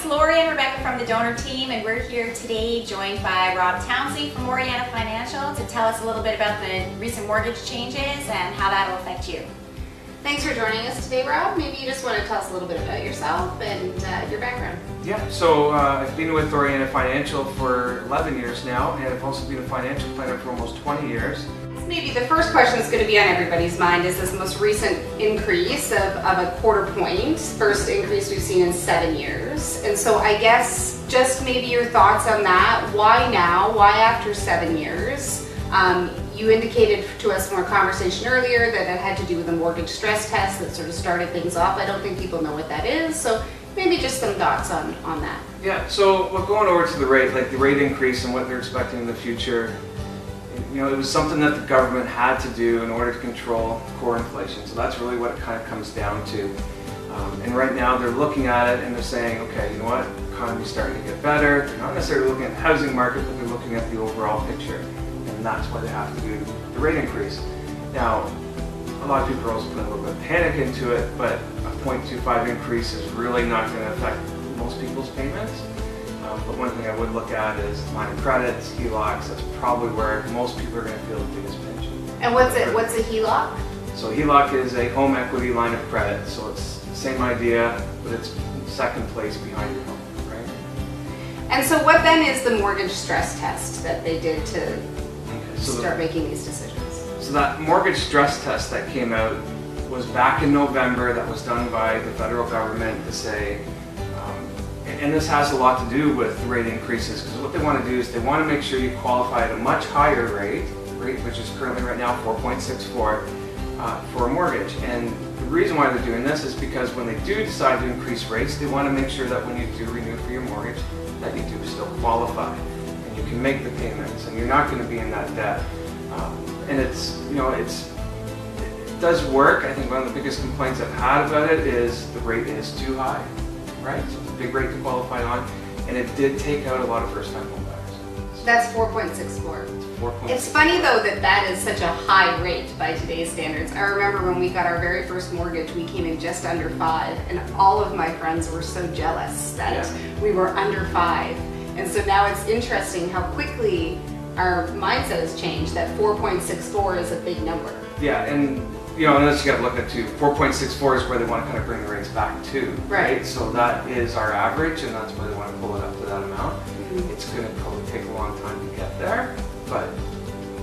it's Lori and Rebecca from the donor team, and we're here today joined by Rob Townsley from Oriana Financial to tell us a little bit about the recent mortgage changes and how that will affect you. Thanks for joining us today, Rob. Maybe you just want to tell us a little bit about yourself and your background. Yeah, so I've been with Oriana Financial for 11 years now, and I've also been a financial planner for almost 20 years. Maybe the first question that's going to be on everybody's mind is this most recent increase of a quarter point, first increase we've seen in 7 years. And so I guess just maybe your thoughts on that. Why now? Why after 7 years? You indicated to us from our conversation earlier that it had to do with a mortgage stress test that sort of started things off. I don't think people know what that is, so maybe just some thoughts on that. Yeah, so going over to the rate, like the rate increase and what they're expecting in the future, you know, it was something that the government had to do in order to control core inflation. So that's really what it kind of comes down to. And right now they're looking at it and they're saying, okay, you know what, the economy's starting to get better. They're not necessarily looking at the housing market, but they're looking at the overall picture. And that's why they have to do the rate increase. Now, a lot of people are also putting a little bit of panic into it, but a 0.25 increase is really not going to affect most people's payments. But one thing I would look at is line of credits, HELOCs. That's probably where most people are going to feel the biggest pinch. And what's a HELOC? So HELOC is a home equity line of credit. So it's the same idea, but it's second place behind your home, right? And so what then is the mortgage stress test that they did to start making these decisions? So that mortgage stress test that came out was back in November. That was done by the federal government to say, and this has a lot to do with the rate increases, because what they want to do is they want to make sure you qualify at a much higher rate, which is currently right now 4.64 for a mortgage. And the reason why they're doing this is because when they do decide to increase rates, they want to make sure that when you do renew for your mortgage, that you do still qualify and you can make the payments and you're not going to be in that debt. And it's, you know, it does work. I think one of the biggest complaints I've had about it is the rate is too high, right? So it's a big rate to qualify on, and it did take out a lot of first-time home buyers. That's 4.64. It's funny though that is such a high rate by today's standards. I remember when we got our very first mortgage, we came in just under 5, and all of my friends were so jealous that we were under 5. And so now it's interesting how quickly our mindset has changed, that 4.64 is a big number. Yeah, and you know, unless you got to look at 4.64 is where they want to kind of bring the rates back to, right? So that is our average, and that's why they want to pull it up to that amount. Mm-hmm. It's going to probably take a long time to get there, but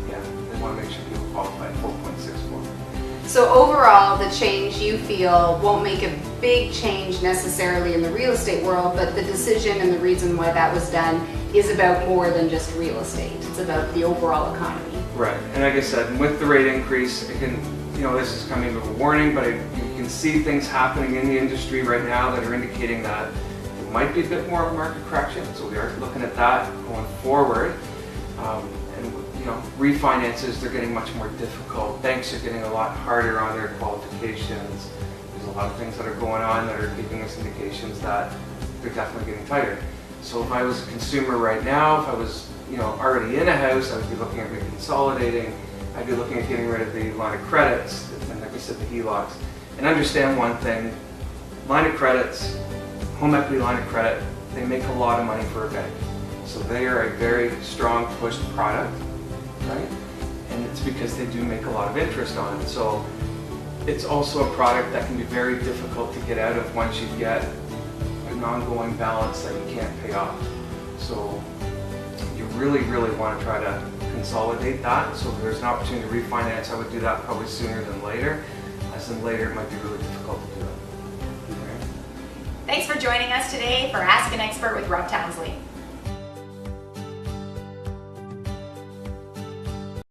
yeah, they want to make sure people qualify at 4.64. So overall, the change you feel won't make a big change necessarily in the real estate world, but the decision and the reason why that was done is about more than just real estate. It's about the overall economy. Right, and like I said, with the rate increase, it can, you know, this is coming with a warning, but you can see things happening in the industry right now that are indicating that there might be a bit more of a market correction. So we are looking at that going forward. And you know, refinances, they're getting much more difficult. Banks are getting a lot harder on their qualifications. There's a lot of things that are going on that are giving us indications that they're definitely getting tighter. So if I was a consumer right now, if I was, you know, already in a house, I would be looking at maybe consolidating. I'd be looking at getting rid of the line of credits, and like we said, the HELOCs. And understand one thing, line of credits, home equity line of credit, they make a lot of money for a bank. So they are a very strong pushed product, right? And it's because they do make a lot of interest on it. So it's also a product that can be very difficult to get out of once you get an ongoing balance that you can't pay off. So you really, really want to try to consolidate that. So if there's an opportunity to refinance, I would do that probably sooner than later. As in later, it might be really difficult to do it. Thanks for joining us today for Ask an Expert with Rob Townsley.